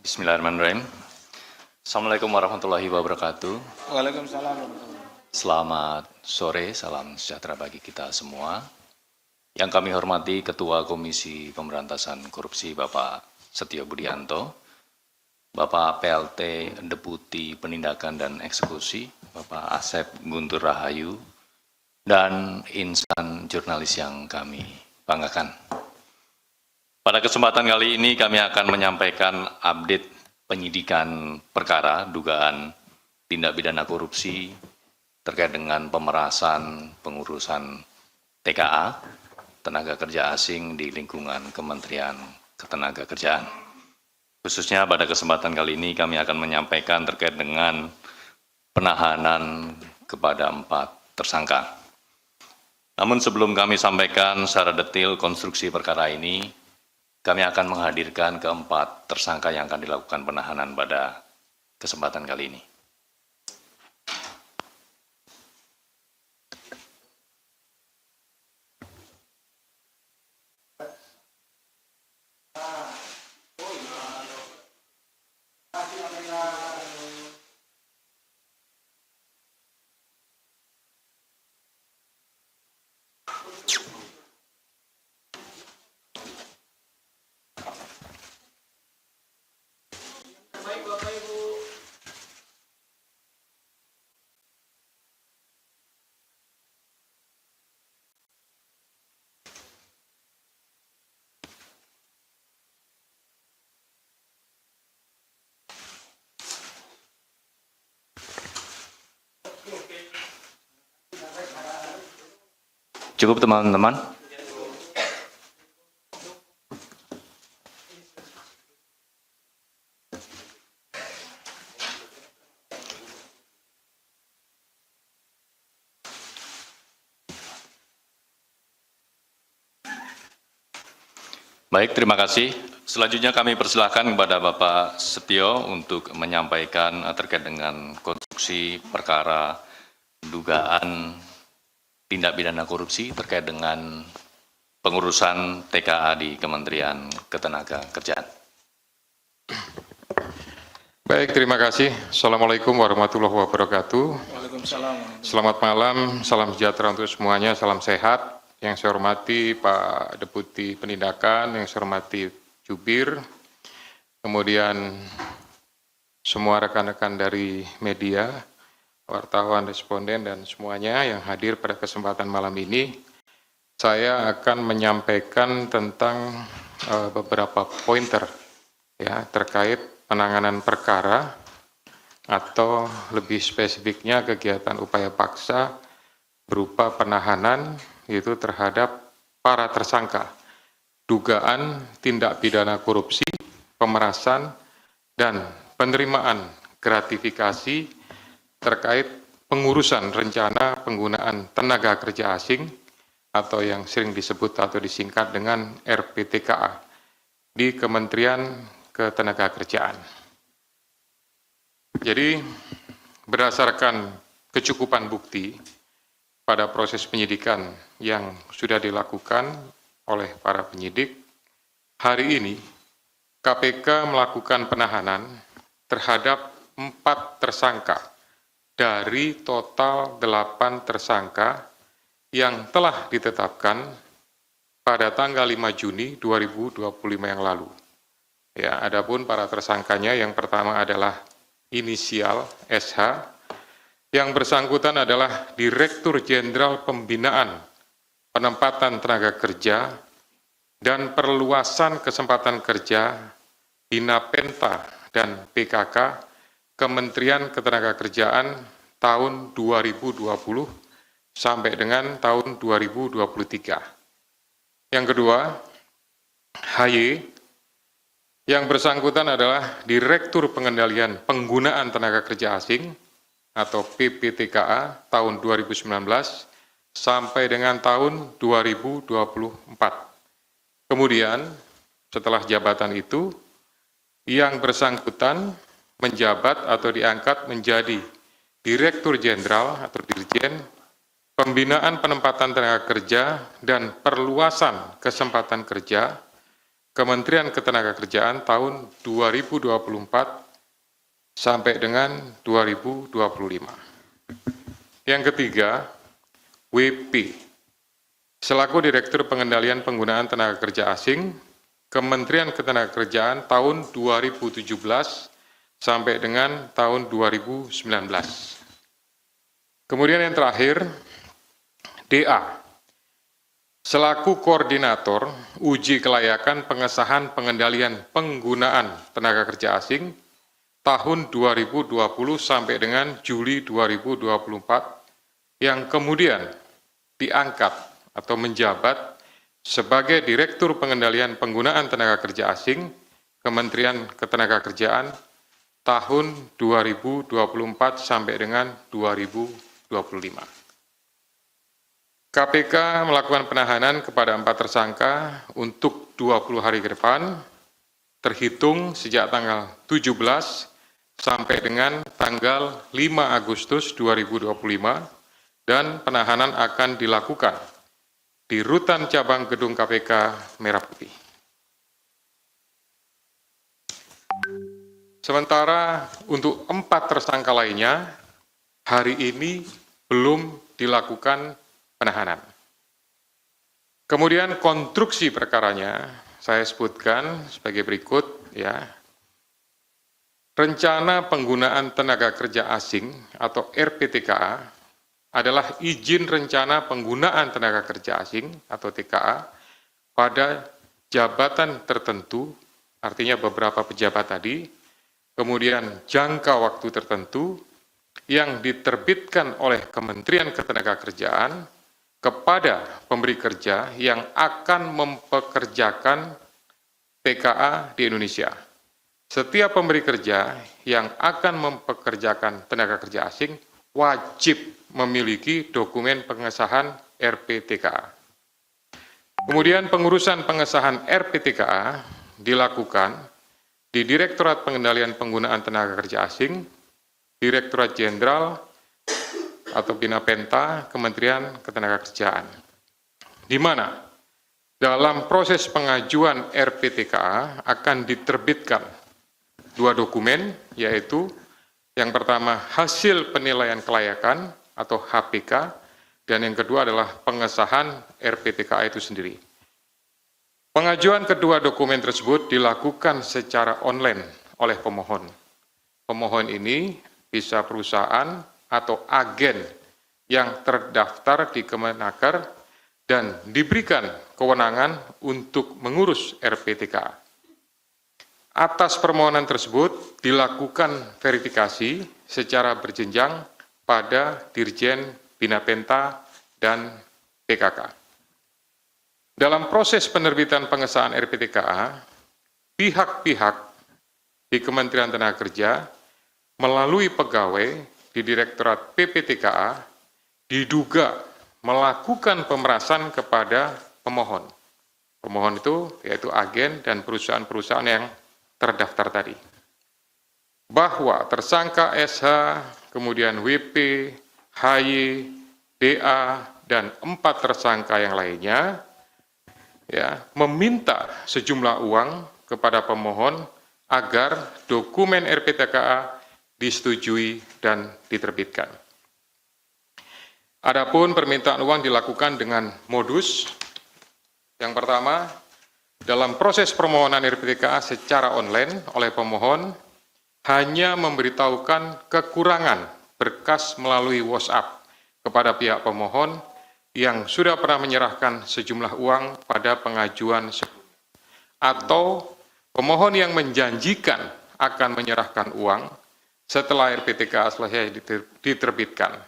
Bismillahirrahmanirrahim. Assalamualaikum warahmatullahi wabarakatuh. Waalaikumsalam. Selamat sore, salam sejahtera bagi kita semua. Yang kami hormati Ketua Komisi Pemberantasan Korupsi Bapak Setio Budianto, Bapak PLT Deputi Penindakan dan Eksekusi, Bapak Asep Guntur Rahayu, dan insan jurnalis yang kami banggakan. Pada kesempatan kali ini kami akan menyampaikan update penyidikan perkara dugaan tindak pidana korupsi terkait dengan pemerasan pengurusan TKA, tenaga kerja asing di lingkungan Kementerian Ketenagakerjaan. Khususnya pada kesempatan kali ini kami akan menyampaikan terkait dengan penahanan kepada 4 tersangka. Namun sebelum kami sampaikan secara detail konstruksi perkara ini, kami akan menghadirkan keempat tersangka yang akan dilakukan penahanan pada kesempatan kali ini. Cukup teman-teman? Baik, terima kasih. Selanjutnya kami persilahkan kepada Bapak Setio untuk menyampaikan terkait dengan konstruksi perkara dugaan tindak pidana korupsi terkait dengan pengurusan TKA di Kementerian Ketenagakerjaan. Baik, terima kasih. Assalamualaikum warahmatullahi wabarakatuh. Waalaikumsalam. Selamat malam, salam sejahtera untuk semuanya, salam sehat. Yang saya hormati Pak Deputi Penindakan, yang saya hormati Jubir, kemudian semua rekan-rekan dari media, wartawan, responden, dan semuanya yang hadir pada kesempatan malam ini. Saya akan menyampaikan tentang beberapa pointer ya, terkait penanganan perkara atau lebih spesifiknya kegiatan upaya paksa berupa penahanan yaitu terhadap para tersangka dugaan tindak pidana korupsi, pemerasan, dan penerimaan gratifikasi terkait pengurusan rencana penggunaan tenaga kerja asing atau yang sering disebut atau disingkat dengan RPTKA di Kementerian Ketenagakerjaan. Jadi berdasarkan kecukupan bukti pada proses penyidikan yang sudah dilakukan oleh para penyidik, hari ini KPK melakukan penahanan terhadap 4 tersangka dari total 8 tersangka yang telah ditetapkan pada tanggal 5 Juni 2025 yang lalu. Ya, adapun para tersangkanya yang pertama adalah inisial SH, yang bersangkutan adalah Direktur Jenderal Pembinaan Penempatan Tenaga Kerja dan Perluasan Kesempatan Kerja Binapenta dan PKK Kementerian Ketenagakerjaan tahun 2020 sampai dengan tahun 2023. Yang kedua, HY, yang bersangkutan adalah Direktur Pengendalian Penggunaan Tenaga Kerja Asing atau PPTKA tahun 2019 sampai dengan tahun 2024. Kemudian setelah jabatan itu, yang bersangkutan menjabat atau diangkat menjadi Direktur Jenderal atau Dirjen Pembinaan Penempatan Tenaga Kerja dan Perluasan Kesempatan Kerja Kementerian Ketenagakerjaan tahun 2024 sampai dengan 2025. Yang ketiga, WP, selaku Direktur Pengendalian Penggunaan Tenaga Kerja Asing, Kementerian Ketenagakerjaan tahun 2017 sampai dengan tahun 2019. Kemudian yang terakhir, DA, selaku Koordinator Uji Kelayakan Pengesahan Pengendalian Penggunaan Tenaga Kerja Asing tahun 2020 sampai dengan Juli 2024, yang kemudian diangkat atau menjabat sebagai Direktur Pengendalian Penggunaan Tenaga Kerja Asing Kementerian Ketenagakerjaan tahun 2024 sampai dengan 2025. KPK melakukan penahanan kepada 4 tersangka untuk 20 hari ke depan, terhitung sejak tanggal 17 sampai dengan tanggal 5 Agustus 2025, dan penahanan akan dilakukan di Rutan Cabang Gedung KPK Merah Putih. Sementara untuk 4 tersangka lainnya, hari ini belum dilakukan penahanan. Kemudian konstruksi perkaranya saya sebutkan sebagai berikut, ya. Rencana penggunaan tenaga kerja asing atau RPTKA adalah izin rencana penggunaan tenaga kerja asing atau TKA pada jabatan tertentu, artinya beberapa pejabat tadi, kemudian jangka waktu tertentu yang diterbitkan oleh Kementerian Ketenagakerjaan kepada pemberi kerja yang akan mempekerjakan TKA di Indonesia. Setiap pemberi kerja yang akan mempekerjakan tenaga kerja asing wajib memiliki dokumen pengesahan RPTKA. Kemudian pengurusan pengesahan RPTKA dilakukan di Direktorat Pengendalian Penggunaan Tenaga Kerja Asing, Direktorat Jenderal atau Binapenta Kementerian Ketenagakerjaan, di mana dalam proses pengajuan RPTKA akan diterbitkan 2 dokumen, yaitu yang pertama hasil penilaian kelayakan atau HPK, dan yang kedua adalah pengesahan RPTKA itu sendiri. Pengajuan kedua dokumen tersebut dilakukan secara online oleh pemohon. Pemohon ini bisa perusahaan atau agen yang terdaftar di Kemenaker dan diberikan kewenangan untuk mengurus RPTKA. Atas permohonan tersebut dilakukan verifikasi secara berjenjang pada Dirjen Binapenta dan PKK. Dalam proses penerbitan pengesahan RPTKA, pihak-pihak di Kementerian Tenaga melalui pegawai di Direktorat PPTKA diduga melakukan pemerasan kepada pemohon. Pemohon itu yaitu agen dan perusahaan-perusahaan yang terdaftar tadi. Bahwa tersangka SH, kemudian WP, HY, DA, dan 4 tersangka yang lainnya meminta sejumlah uang kepada pemohon agar dokumen RPTKA disetujui dan diterbitkan. Adapun permintaan uang dilakukan dengan modus yang pertama, dalam proses permohonan RPTKA secara online oleh pemohon hanya memberitahukan kekurangan berkas melalui WhatsApp kepada pihak pemohon yang sudah pernah menyerahkan sejumlah uang pada pengajuan sebelumnya, atau pemohon yang menjanjikan akan menyerahkan uang setelah RPTKA selesai diterbitkan.